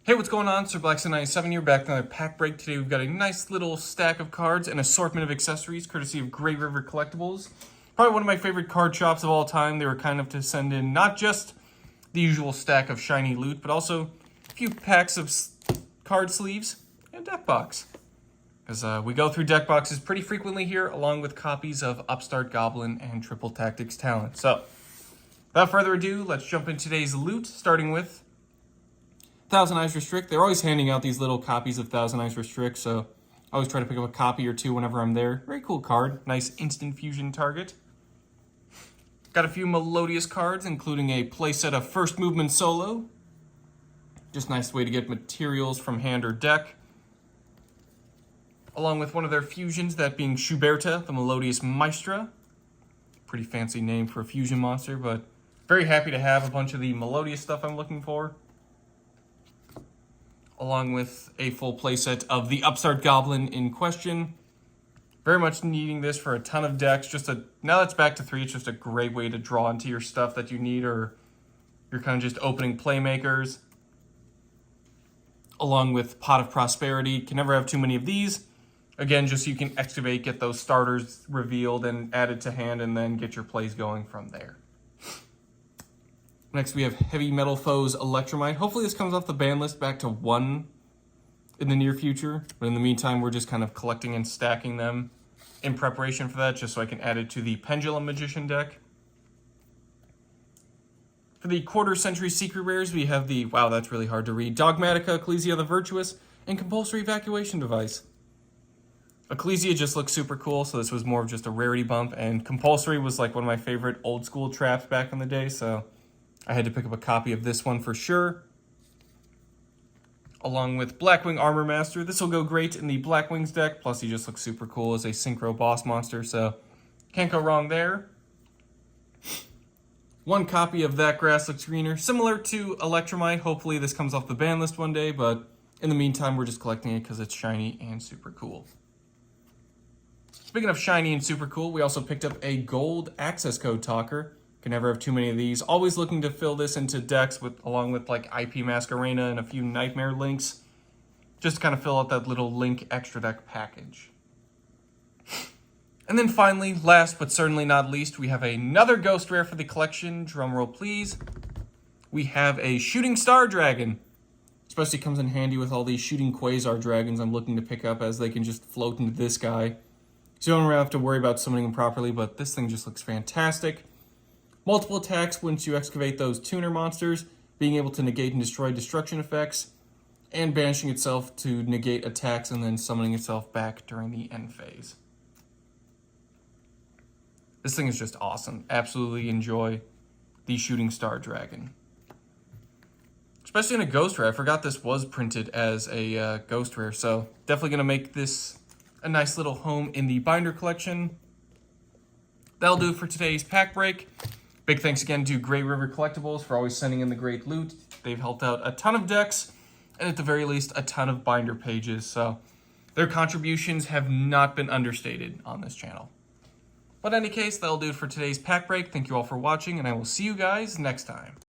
Hey, what's going on? Sir Blackson97 here, back with another pack break. Today we've got a nice little stack of cards and assortment of accessories, courtesy of Gray River Collectibles. Probably one of my favorite card shops of all time. They were kind of to send in not just the usual stack of shiny loot, but also a few packs of card sleeves and deck box. Because we go through deck boxes pretty frequently here, along with copies of Upstart Goblin and Triple Tactics Talent. So, without further ado, let's jump into today's loot, starting with Thousand Eyes Restrict. They're always handing out these little copies of Thousand Eyes Restrict, so I always try to pick up a copy or two whenever I'm there. Very cool card. Nice instant fusion target. Got a few Melodious cards, including a playset of First Movement Solo. Just a nice way to get materials from hand or deck. Along with one of their fusions, that being Schuberta, the Melodious Maestra. Pretty fancy name for a fusion monster, but very happy to have a bunch of the Melodious stuff I'm looking for. Along with a full playset of the Upstart Goblin in question. Very much needing this for a ton of decks. Now that's back to 3, it's just a great way to draw into your stuff that you need, or you're kind of just opening playmakers. Along with Pot of Prosperity. Can never have too many of these. Again, just so you can excavate, get those starters revealed and added to hand, and then get your plays going from there. Next, we have Heavy Metal Foes Electromite. Hopefully this comes off the ban list back to 1 in the near future. But in the meantime, we're just kind of collecting and stacking them in preparation for that, just so I can add it to the Pendulum Magician deck. For the Quarter Century Secret Rares, we have the, wow, that's really hard to read, Dogmatica, Ecclesia the Virtuous, and Compulsory Evacuation Device. Ecclesia just looks super cool, so this was more of just a rarity bump, and Compulsory was like one of my favorite old school traps back in the day, so I had to pick up a copy of this one for sure. Along with Blackwing Armor Master. This will go great in the Blackwings deck, plus he just looks super cool as a synchro boss monster, so can't go wrong there. One copy of That Grass Looks Greener, similar to Electromite. Hopefully this comes off the ban list one day, but in the meantime we're just collecting it because it's shiny and super cool. Speaking of shiny and super cool, we also picked up a gold access code talker. Can never have too many of these. Always looking to fill this into decks along with like IP Masquerena and a few Nightmare links. Just to kind of fill out that little link extra deck package. And then finally, last but certainly not least, we have another ghost rare for the collection. Drumroll please. We have a Shooting Star Dragon. Especially comes in handy with all these Shooting Quasar Dragons I'm looking to pick up, as they can just float into this guy. So you don't really have to worry about summoning them properly, but this thing just looks fantastic. Multiple attacks once you excavate those tuner monsters, being able to negate and destroy destruction effects, and banishing itself to negate attacks and then summoning itself back during the end phase. This thing is just awesome. Absolutely enjoy the Shooting Star Dragon. Especially in a ghost rare. I forgot this was printed as a ghost rare, so definitely going to make this a nice little home in the binder collection. That'll do it for today's pack break. Big thanks again to Gray River Collectibles for always sending in the great loot. They've helped out a ton of decks, and at the very least, a ton of binder pages, so their contributions have not been understated on this channel. But in any case, that'll do it for today's pack break. Thank you all for watching, and I will see you guys next time.